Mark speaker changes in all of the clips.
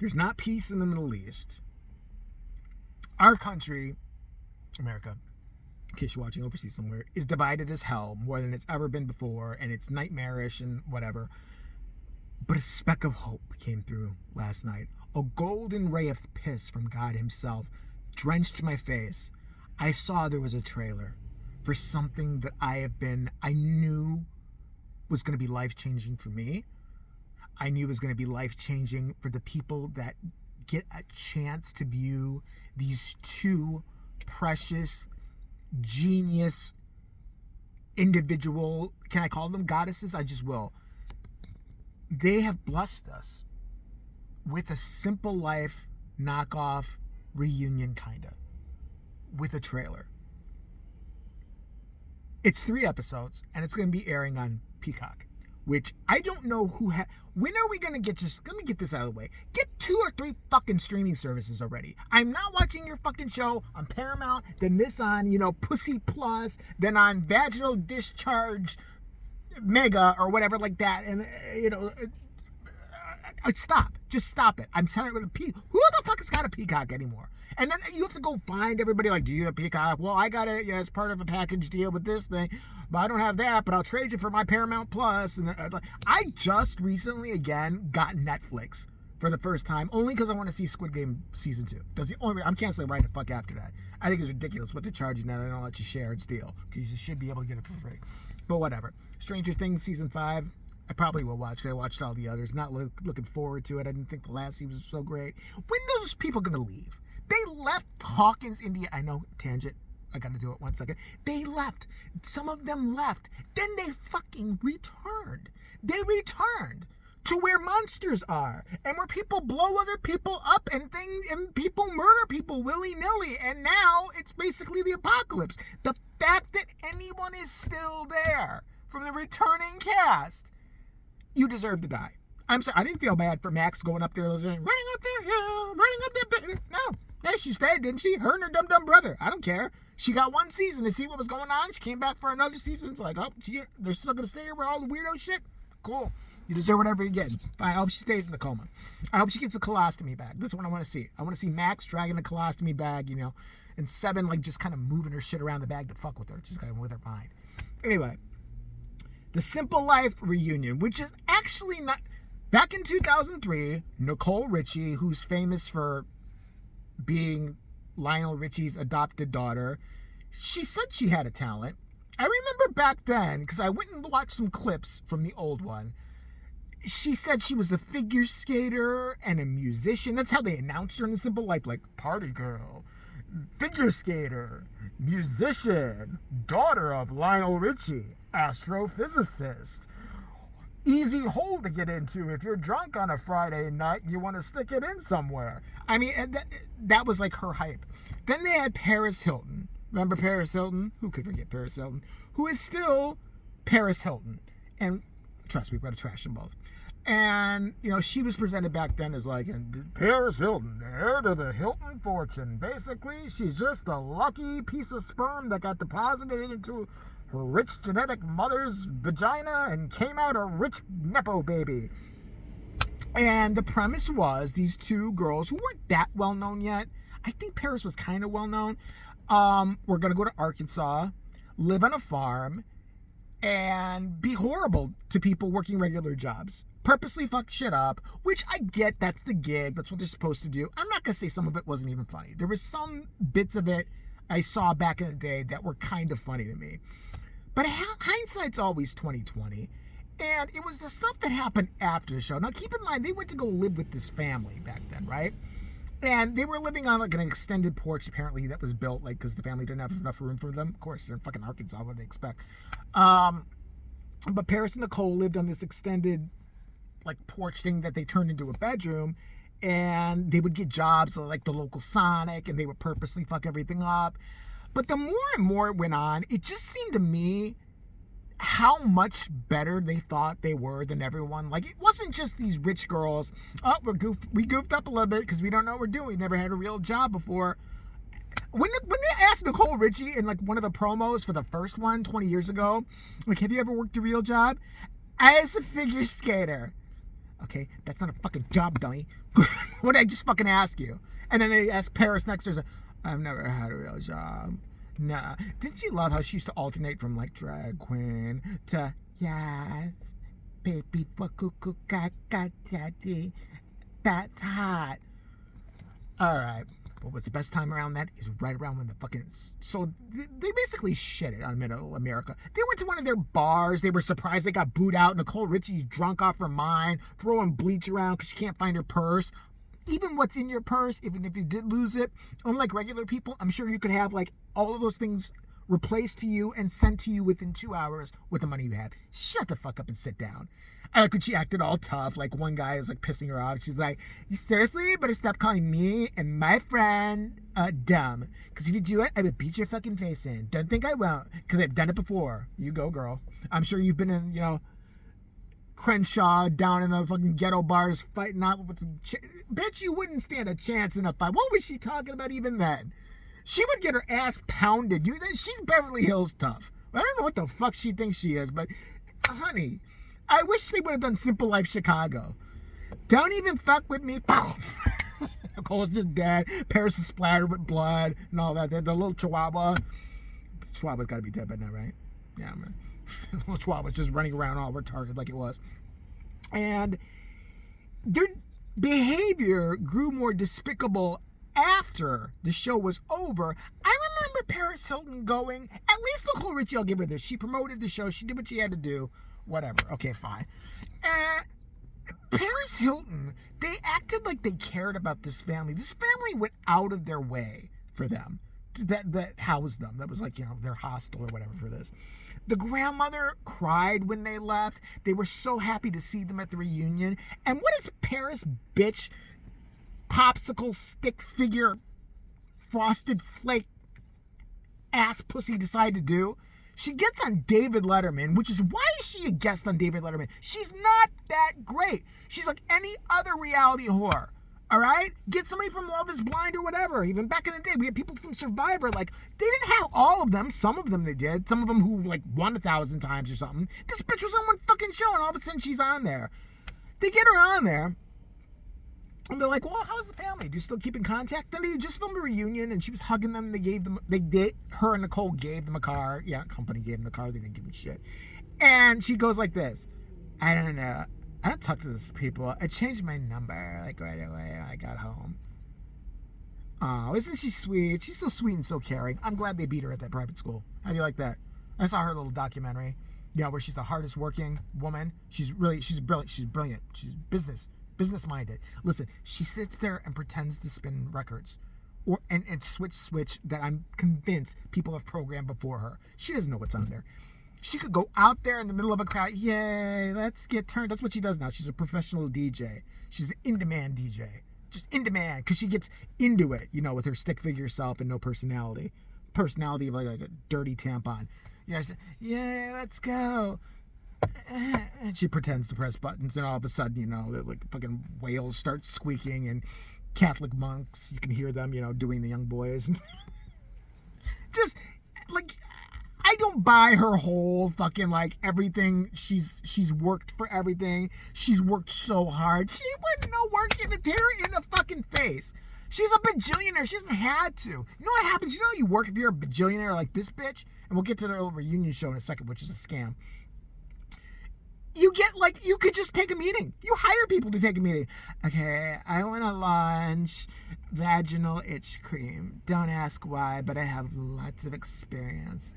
Speaker 1: There's not peace in the Middle East. Our country, America, in case you're watching overseas somewhere, is divided as hell more than it's ever been before, and it's nightmarish and whatever. But a speck of hope came through last night. A golden ray of piss from God himself drenched my face. I saw there was a trailer for something that I knew was going to be life-changing for me. I knew it was going to be life-changing for the people that get a chance to view these two precious, genius, individual, can I call them goddesses? I just will. They have blessed us with a Simple Life knockoff reunion, kinda, with a trailer. It's 3 episodes, and it's going to be airing on Peacock, which I don't know when are we going to get, let me get this out of the way. Get 2 or 3 fucking streaming services already. I'm not watching your fucking show on Paramount, then this on, Pussy Plus, then on Vaginal Discharge Mega or whatever like that. And, stop. Just stop it. I'm telling you, who the fuck has got a Peacock anymore? And then you have to go find everybody like, do you have Peacock? Well, I got it as part of a package deal with this thing, but I don't have that, but I'll trade you for my Paramount Plus. And I just recently, again, got Netflix for the first time, only because I want to see Squid Game Season 2. That's the only way. I'm canceling right the fuck after that. I think it's ridiculous what they're charging now. They don't let you share and steal, because you should be able to get it for free. But whatever. Stranger Things Season 5, I probably will watch, because I watched all the others. Not looking forward to it. I didn't think the last season was so great. When are those people going to leave? They left Hawkins, India. I know, tangent. I got to do it 1 second. They left. Some of them left. Then they fucking returned. They returned to where monsters are, and where people blow other people up and things, and people murder people willy-nilly, and now it's basically the apocalypse. The fact that anyone is still there from the returning cast, you deserve to die. I'm sorry, I didn't feel bad for Max going up there, running up their hill, running up their... No. Yeah, she stayed, didn't she? Her and her dumb brother. I don't care. She got 1 season to see what was going on. She came back for another season. It's like, they're still going to stay here with all the weirdo shit? Cool. You deserve whatever you're getting. Fine, I hope she stays in the coma. I hope she gets a colostomy bag. That's what I want to see. I want to see Max dragging a colostomy bag, and Seven, just kind of moving her shit around the bag to fuck with her. Just kind of with her mind. Anyway, the Simple Life reunion, which is actually not... Back in 2003, Nicole Richie, who's famous for being Lionel Richie's adopted daughter, she said she had a talent. I remember back then, because I went and watched some clips from the old one, she said she was a figure skater and a musician. That's how they announced her in the Simple Life, like party girl, figure skater, musician, daughter of Lionel Richie, astrophysicist. Easy hole to get into if you're drunk on a Friday night and you want to stick it in somewhere. I mean, that was like her hype. Then they had Paris Hilton. Remember Paris Hilton? Who could forget Paris Hilton? Who is still Paris Hilton. And trust me, we've got to trash them both. And, she was presented back then as like, Paris Hilton, the heir to the Hilton fortune. Basically, she's just a lucky piece of sperm that got deposited into her rich genetic mother's vagina and came out a rich Nepo baby. And the premise was these 2 girls who weren't that well known yet. I think Paris was kind of well known. Were going to go to Arkansas, live on a farm, and be horrible to people working regular jobs. Purposely fuck shit up, which I get, that's the gig. That's what they're supposed to do. I'm not going to say some of it wasn't even funny. There was some bits of it I saw back in the day that were kind of funny to me. But hindsight's always 20/20, and it was the stuff that happened after the show. Now, keep in mind, they went to go live with this family back then, right? And they were living on, an extended porch, apparently, that was built, because the family didn't have enough room for them. Of course, they're in fucking Arkansas. What do they expect? But Paris and Nicole lived on this extended, porch thing that they turned into a bedroom, and they would get jobs like the local Sonic, and they would purposely fuck everything up. But the more and more it went on, it just seemed to me how much better they thought they were than everyone. It wasn't just these rich girls. Oh, we goofed up a little bit because we don't know what we're doing. We never had a real job before. When they asked Nicole Richie in one of the promos for the first one 20 years ago, have you ever worked a real job? As a figure skater. Okay? That's not a fucking job, dummy. What did I just fucking ask you? And then they ask Paris next to her, I've never had a real job. Nah. Didn't you love how she used to alternate from like drag queen to yes, baby, daddy. That's hot. All right. But what's the best time around that is right around when the fucking... So they basically shit it on Middle America. They went to one of their bars. They were surprised they got booed out. Nicole Richie's drunk off her mind, throwing bleach around because she can't find her purse. Even what's in your purse, even if you did lose it, unlike regular people, I'm sure you could have like all of those things replaced to you and sent to you within 2 hours with the money you have. Shut the fuck up and sit down. I like when she acted all tough. Like one guy was like pissing her off. She's like, you seriously better stop calling me and my friend dumb. Because if you do it, I would beat your fucking face in. Don't think I won't. Because I've done it before. You go, girl. I'm sure you've been in, Crenshaw down in the fucking ghetto bars fighting out with the... Bet you wouldn't stand a chance in a fight. What was she talking about even then? She would get her ass pounded. She's Beverly Hills tough. I don't know what the fuck she thinks she is, but honey... I wish they would have done Simple Life Chicago. Don't even fuck with me. Nicole's just dead. Paris is splattered with blood and all that. The little chihuahua. The chihuahua's got to be dead by now, right? Yeah, man. The little chihuahua's just running around all retarded like it was. And their behavior grew more despicable after the show was over. I remember Paris Hilton going, at least Nicole Richie, I'll give her this. She promoted the show. She did what she had to do. Whatever. Okay, fine. Paris Hilton, they acted like they cared about this family. This family went out of their way for them. That housed them. That was like, their hostel or whatever for this. The grandmother cried when they left. They were so happy to see them at the reunion. And what does Paris bitch, popsicle stick figure, frosted flake ass pussy decide to do? She gets on David Letterman, which is why is she a guest on David Letterman? She's not that great. She's like any other reality whore. All right? Get somebody from Love is Blind or whatever. Even back in the day, we had people from Survivor. Like, they didn't have all of them. Some of them they did. Some of them who, like, won 1,000 times or something. This bitch was on one fucking show, and all of a sudden she's on there. They get her on there. And they're like, well, how's the family? Do you still keep in contact? Then they just filmed a reunion, and she was hugging them. Her and Nicole gave them a car. Yeah, company gave them the car. They didn't give them shit. And she goes like this. I don't know. I don't talk to those people. I changed my number, like, right away when I got home. Oh, isn't she sweet? She's so sweet and so caring. I'm glad they beat her at that private school. How do you like that? I saw her little documentary, where she's the hardest working woman. She's brilliant. She's brilliant. She's business-minded. Listen, she sits there and pretends to spin records and switch that I'm convinced people have programmed before her. She doesn't know what's on there. She could go out there in the middle of a crowd. Yay, let's get turned. That's what she does now. She's a professional DJ. She's an in-demand DJ. Just in-demand because she gets into it, with her stick figure self and no personality. Personality of like a dirty tampon. Yeah, let's go. And she pretends to press buttons, and all of a sudden, like fucking whales start squeaking, and Catholic monks, you can hear them, doing the young boys. Just like, I don't buy her whole fucking like everything. She's worked for everything. She's worked so hard. She wouldn't know work if it hit her in the fucking face. She's a bajillionaire. She hasn't had to. You know what happens? You work if you're a bajillionaire like this bitch, and we'll get to the reunion show in a second, which is a scam. You could just take a meeting. You hire people to take a meeting. Okay, I want to launch vaginal itch cream. Don't ask why, but I have lots of experience.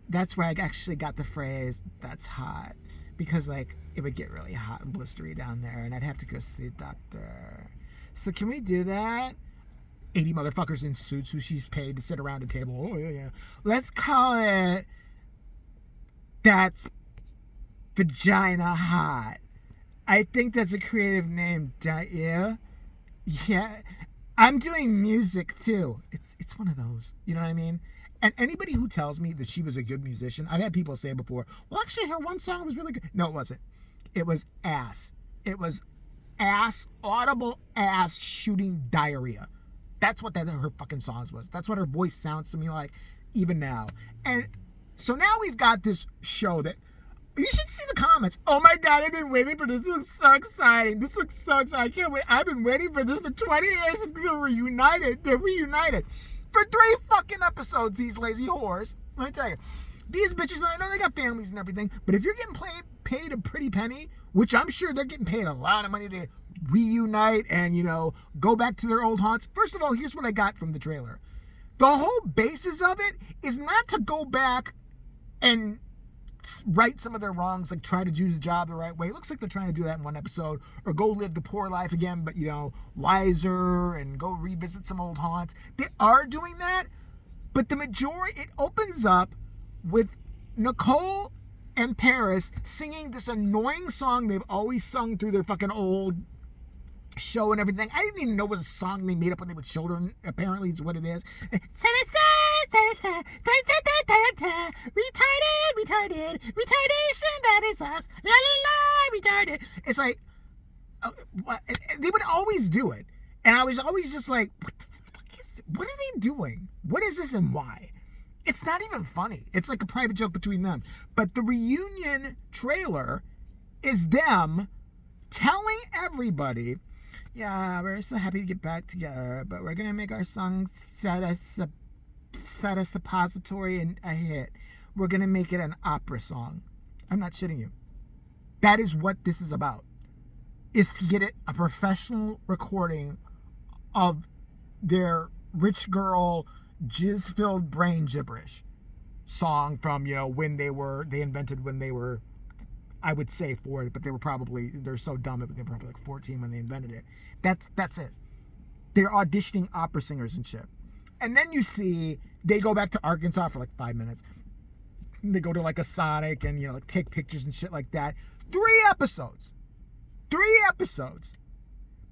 Speaker 1: That's where I actually got the phrase, that's hot. Because, it would get really hot and blistery down there, and I'd have to go see a doctor. So can we do that? 80 motherfuckers in suits who she's paid to sit around a table. Oh, yeah. Let's call it, that's vagina hot. I think that's a creative name, don't you? Yeah. I'm doing music too. It's one of those. You know what I mean? And anybody who tells me that she was a good musician, I've had people say before, well, actually, her one song was really good. No, it wasn't. It was ass. It was ass, audible ass shooting diarrhea. That's what her fucking songs was. That's what her voice sounds to me like, even now. And so now we've got this show that You should see the comments. Oh my God, I've been waiting for this. This looks so exciting. This looks so exciting. I can't wait. I've been waiting for this for 20 years. It's going to be reunited. They're reunited. For 3 fucking episodes, these lazy whores. Let me tell you. These bitches, I know they got families and everything, but if you're getting paid a pretty penny, which I'm sure they're getting paid a lot of money to reunite and, go back to their old haunts. First of all, here's what I got from the trailer. The whole basis of it is not to go back and right some of their wrongs, like try to do the job the right way. It looks like they're trying to do that in one episode, or go live the poor life again, but wiser, and go revisit some old haunts. They are doing that, but the majority, it opens up with Nicole and Paris singing this annoying song they've always sung through their fucking old show and everything. I didn't even know it was a song they made up when they were children. Apparently it's what it is. Retarded, retardation, that is us. La la la, retarded. It's like, they would always do it. And I was always just like, what are they doing? What is this and why? It's not even funny. It's like a private joke between them. But the reunion trailer is them telling everybody, yeah, we're so happy to get back together, but we're going to make our song set a suppository and a hit. We're going to make it an opera song. I'm not shitting you. That is what this is about. Is to get it a professional recording of their rich girl, jizz-filled brain gibberish song from, when they invented when they were, I would say 4, but they're so dumb, but they were probably like 14 when they invented it. That's it. They're auditioning opera singers and shit. And then you see, they go back to Arkansas for like 5 minutes. They go to like a Sonic and, like take pictures and shit like that. 3 episodes.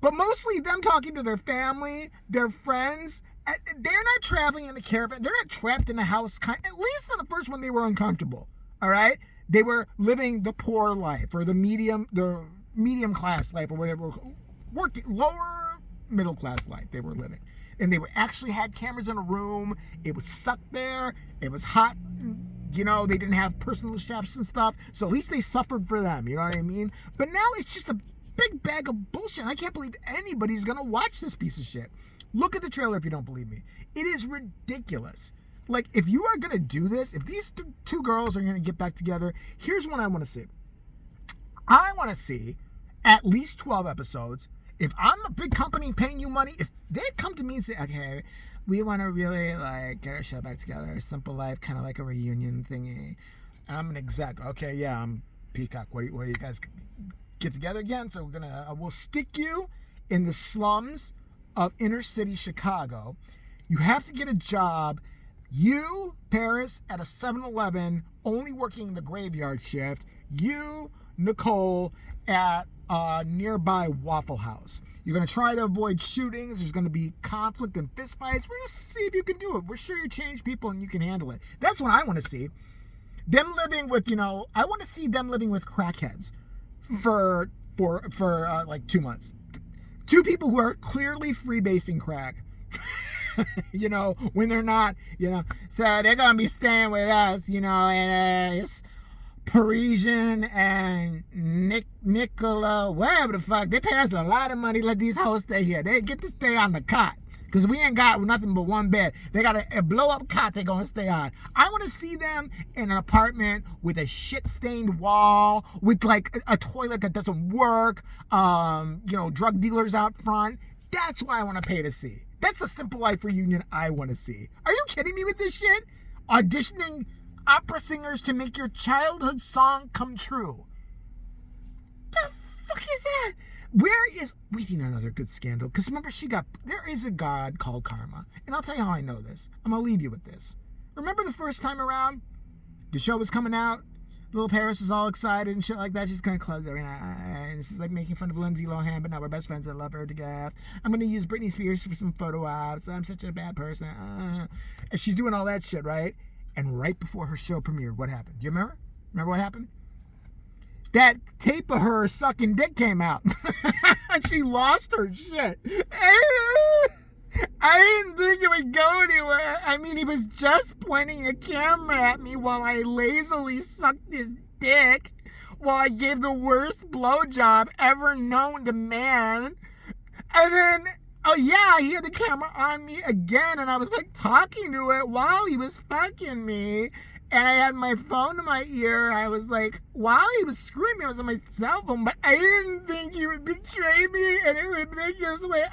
Speaker 1: But mostly them talking to their family, their friends. They're not traveling in a caravan. They're not trapped in a house. At least in the first one, they were uncomfortable. All right? They were living the poor life, or the medium class life, or whatever. Working, lower middle class life they were living. And they actually had cameras in a room. It was sucked there. It was hot. They didn't have personal chefs and stuff. So at least they suffered for them. You know what I mean? But now it's just a big bag of bullshit. I can't believe anybody's going to watch this piece of shit. Look at the trailer if you don't believe me. It is ridiculous. Like, if you are going to do this, if these 2 girls are going to get back together, here's what I want to see. I want to see at least 12 episodes. If I'm a big company paying you money, if they'd come to me and say, okay, we want to really, get our show back together, a simple life, kind of like a reunion thingy. And I'm an exec. Okay, yeah, I'm Peacock. What do you guys get together again? So we'll stick you in the slums of inner city Chicago. You have to get a job. You, Paris, at a 7-Eleven, only working the graveyard shift. You, Nicole, at a nearby Waffle House. You're going to try to avoid shootings. There's going to be conflict and fistfights. We're going to see if you can do it. We're sure you change people and you can handle it. That's what I want to see. Them living with, I want to see them living with crackheads for like 2 months. 2 people who are clearly freebasing crack. When they're not, so they're going to be staying with us, and it's Parisian and Nicola, whatever the fuck. They pay us a lot of money to let these hoes stay here. They get to stay on the cot. Because we ain't got nothing but one bed. They got a blow-up cot they're going to stay on. I want to see them in an apartment with a shit-stained wall, with, like, a toilet that doesn't work, drug dealers out front. That's what I want to pay to see. That's a simple life reunion I want to see. Are you kidding me with this shit? Auditioning opera singers to make your childhood song come true. The fuck is that? We need another good scandal. Because remember, there is a god called Karma. And I'll tell you how I know this. I'm going to leave you with this. Remember the first time around? The show was coming out. Little Paris is all excited and shit like that. She's going to close every night. And she's like making fun of Lindsay Lohan, but now we're best friends. I love her to death. I'm going to use Britney Spears for some photo ops. I'm such a bad person. And she's doing all that shit, right? And right before her show premiered, what happened? Do you remember? Remember what happened? That tape of her sucking dick came out. And she lost her shit. I didn't think it would go anywhere. I mean, he was just pointing a camera at me while I lazily sucked his dick. while I gave the worst blowjob ever known to man. And then, oh yeah, he had the camera on me again, and I was like talking to it while he was fucking me. And I had my phone to my ear. I was like, while he was screwing me, I was on my cell phone, but I didn't think he would betray me and it would make his way.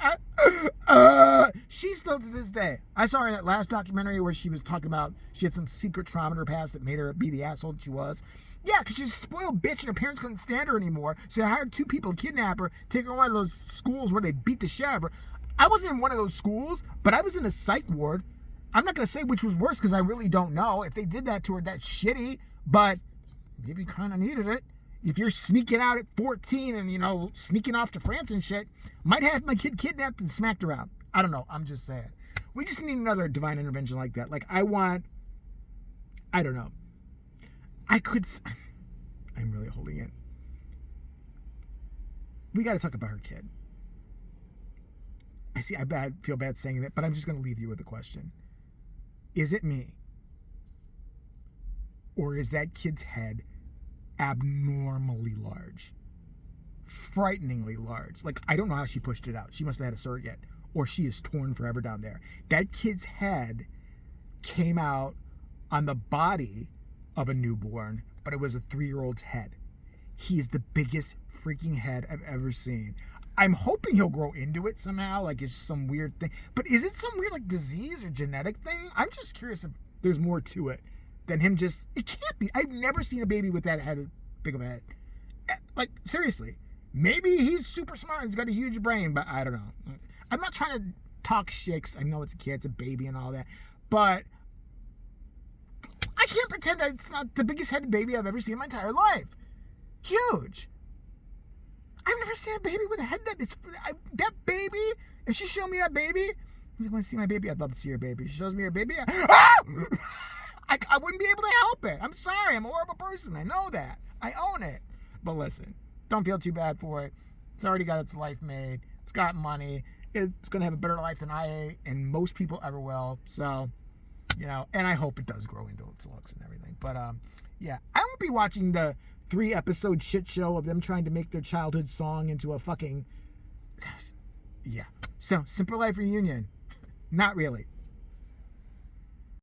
Speaker 1: She still to this day. I saw her in that last documentary where she was talking about she had some secret trauma in her past that made her be the asshole that she was. Yeah, because she's a spoiled bitch and her parents couldn't stand her anymore. So they hired 2 people to kidnap her, take her to one of those schools where they beat the shit out of her. I wasn't in one of those schools, but I was in a psych ward. I'm not going to say which was worse because I really don't know. If they did that to her, that's shitty, but maybe kind of needed it. If you're sneaking out at 14 and, sneaking off to France and shit, might have my kid kidnapped and smacked around. I don't know. I'm just saying. We just need another divine intervention like that. Like, I don't know. I'm really holding it. We got to talk about her kid. I feel bad saying that, but I'm just going to leave you with a question. Is it me? Or is that kid's head abnormally large? Frighteningly large. Like, I don't know how she pushed it out. She must have had a surrogate. Or she is torn forever down there. That kid's head came out on the body of a newborn, but it was a 3-year-old's head. He is the biggest freaking head I've ever seen. I'm hoping he'll grow into it somehow, like it's some weird thing. But is it some weird like disease or genetic thing? I'm just curious if there's more to it than him just... It can't be. I've never seen a baby with that head, big of a head. Like, seriously. Maybe he's super smart. He's got a huge brain, but I don't know. I'm not trying to talk shit 'cause I know it's a kid, it's a baby and all that. But I can't pretend that it's not the biggest headed baby I've ever seen in my entire life. Huge. I've never seen a baby with a head that baby. If she showed me that baby, you want to see my baby? I'd love to see her baby. She shows me her baby. I wouldn't be able to help it. I'm sorry. I'm a horrible person. I know that. I own it. But listen, don't feel too bad for it. It's already got its life made. It's got money. It's going to have a better life than I and most people ever will. So, and I hope it does grow into its looks and everything. But, yeah, I won't be watching the 3-episode shit show of them trying to make their childhood song into a fucking... Yeah. So, Simple Life reunion. Not really.